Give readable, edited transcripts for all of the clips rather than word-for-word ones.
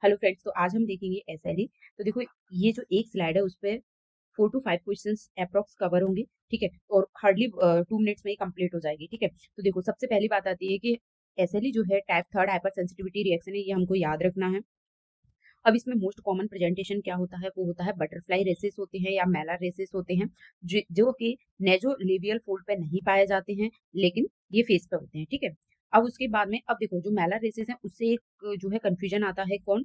Hello friends, तो आज हम देखेंगे एसएलई। तो देखो, ये जो एक स्लाइड है उस पे 4 to 5 क्वेश्चंस अप्रॉक्स कवर होंगे। ठीक है, और हार्डली 2 मिनट्स में ही कंप्लीट हो जाएगी। ठीक है, तो देखो, सबसे पहली बात आती है कि एसएलई जो है टाइप 3 हाइपर सेंसिटिविटी रिएक्शन है, ये हमको याद रखना है। अब इसमें मोस्ट कॉमन प्रेजेंटेशन क्या होता है, वो होता है बटरफ्लाई रेसेस होते हैं या मेलर रेसेस होते हैं, जो कि नेजोलेबियल फोल्ड पे नहीं पाए जाते हैं, लेकिन ये फेस पे होते हैं। ठीक है, अब उसके बाद में अब देखो, जो मेलर रेसेस हैं उससे एक जो है कंफ्यूजन आता है, कौन,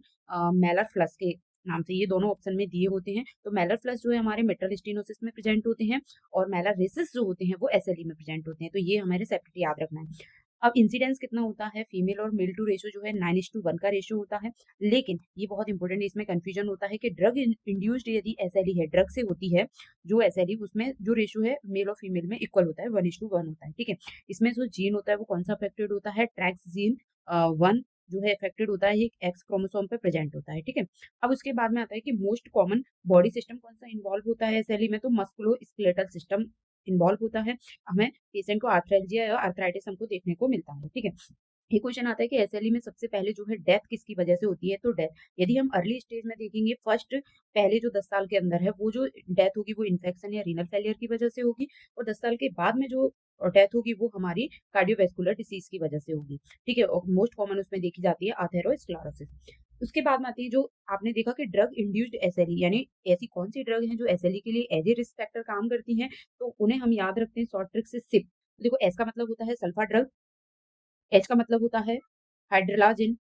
मेलर फ्लस के नाम से। ये दोनों ऑप्शन में दिए होते हैं। तो मेलर फ्लस जो है हमारे मेटल स्टीनोसिस में प्रेजेंट होते हैं, और मेलर रेसेस जो होते हैं वो एसएलई में प्रेजेंट होते हैं। तो ये हमारे सेपरेट याद रखना है। अब इंसिडेंस कितना होता है, फीमेल और मेल टू रेशियो जो है 9:1 का रेशियो होता है। लेकिन ये बहुत इंपॉर्टेंट, इसमें कंफ्यूजन होता है कि ड्रग इंड्यूस्ड यदि एसएलई है, ड्रग से होती है जो एसएलई, उसमें जो रेशियो है मेल और फीमेल में इक्वल होता है, 1:1 होता है। ठीक है, इसमें जो जीन होता है वो कौन सा अफेक्टेड होता है, ट्रैक्स जीन 1 जो है अफेक्टेड होता है, ये एक्स क्रोमोसोम पे प्रेजेंट होता है। ठीक है, अब उसके बाद में आता है कि मोस्ट कॉमन बॉडी सिस्टम कौन सा इन्वॉल्व होता है एसएलई में, तो मस्कुलो स्केलेटल सिस्टम इन्वॉल्व होता है। हमें पेशेंट को आर्थ्रेल्जिया या आर्थराइटिस हमको देखने को मिलता है। ठीक है, ये क्वेश्चन आता है कि एसएलई में सबसे पहले जो है डेथ किसकी वजह से होती है, तो डेथ यदि हम अर्ली स्टेज में देखेंगे, फर्स्ट पहले जो 10 साल के अंदर है, वो जो डेथ होगी वो इन्फेक्शन या रीनल फेलियर की वजह से होगी, और 10 साल के बाद में जो डेथ होगी वो हमारी कार्डियोवैस्कुलर डिसीज की वजह से होगी। ठीक है, और मोस्ट कॉमन उसमें देखी जाती है अथेरोस्क्लेरोसिस। उसके बाद में आती है, जो आपने देखा कि ड्रग इंड्यूस्ड एसएलई, यानी ऐसी कौन सी ड्रग है जो एसएलई के लिए एज ए रिस्क फैक्टर काम करती हैं, तो उन्हें हम याद रखते हैं शॉर्ट ट्रिक से सिप। देखो, एस का मतलब होता है सल्फा ड्रग, एच का मतलब होता है हाइड्रोलाजिन,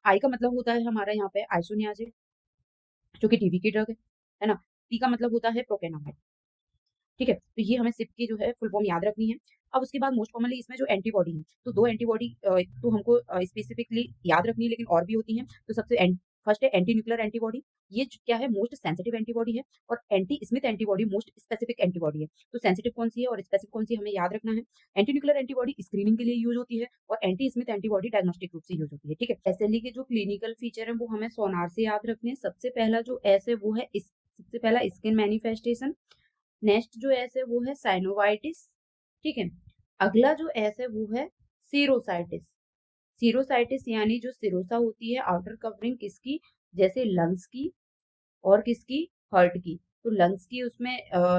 आई का मतलब होता है हमारा यहाँ पे आइसोनियाजिन, जो कि टीबी की ड्रग है ना। पी का मतलब होता है प्रोकेनामाइड। ठीक है, तो ये हमें सिप की जो है फुल फॉर्म याद रखनी है। अब उसके बाद मोस्ट कॉमनली इसमें जो एंटीबॉडी है, तो 2 एंटीबॉडी तो हमको स्पेसिफिकली याद रखनी है, लेकिन और भी होती हैं। तो सबसे फर्स्ट है एंटी न्यूक्लियर एंटीबॉडी। ये क्या है, मोस्ट सेंसिटिव एंटीबॉडी है। और anti Smith antibody most specific antibody है। तो सेंसिटिव कौन सी है और स्पेसिफिक कौन सी, हमें याद रखना है। एंटी न्यूक्लियर एंटीबॉडी स्क्रीनिंग के लिए यूज होती है, और एंटी स्मिथ एंटीबॉडी डायग्नोस्टिक रूप से यूज होती है। ठीक है, एसएलई के जो क्लिनिकल फीचर है वो हमें सोनार से याद रखने हैं। सबसे पहला जो एस है वो है सबसे पहला स्किन मैनिफेस्टेशन। नेक्स्ट जो एस है वो है साइनोवाइटिस। ठीक है, अगला जो एस है वो है सीरोसाइटिस। सीरोसाइटिस यानी जो सिरोसा होती है आउटर कवरिंग किसकी, जैसे लंग्स की और किसकी, हर्ट की। तो लंग्स की उसमें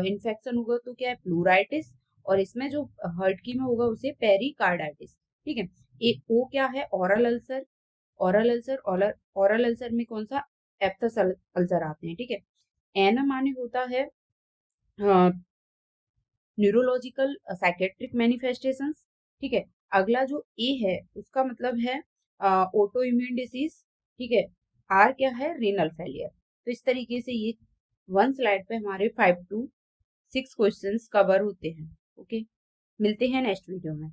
इन्फेक्शन होगा तो क्या है, प्लूराइटिस। और इसमें जो हर्ट की में होगा उसे पेरिकार्डाइटिस। ठीक है, एक ओ क्या है, oral ulcer. Oral ulcer, oral ulcer में कौन सा, एप्थस अल्सर आते हैं। ठीक है, एन माने होता है न्यूरोलॉजिकल साइकेट्रिक मैनिफेस्टेशंस। ठीक है, अगला जो ए है उसका मतलब है ऑटो इम्यून डिसीज। ठीक है, आर क्या है, रीनल फेलियर। तो इस तरीके से ये 1 स्लाइड पे हमारे 5 to 6 क्वेश्चंस कवर होते हैं। ओके, मिलते हैं नेक्स्ट वीडियो में।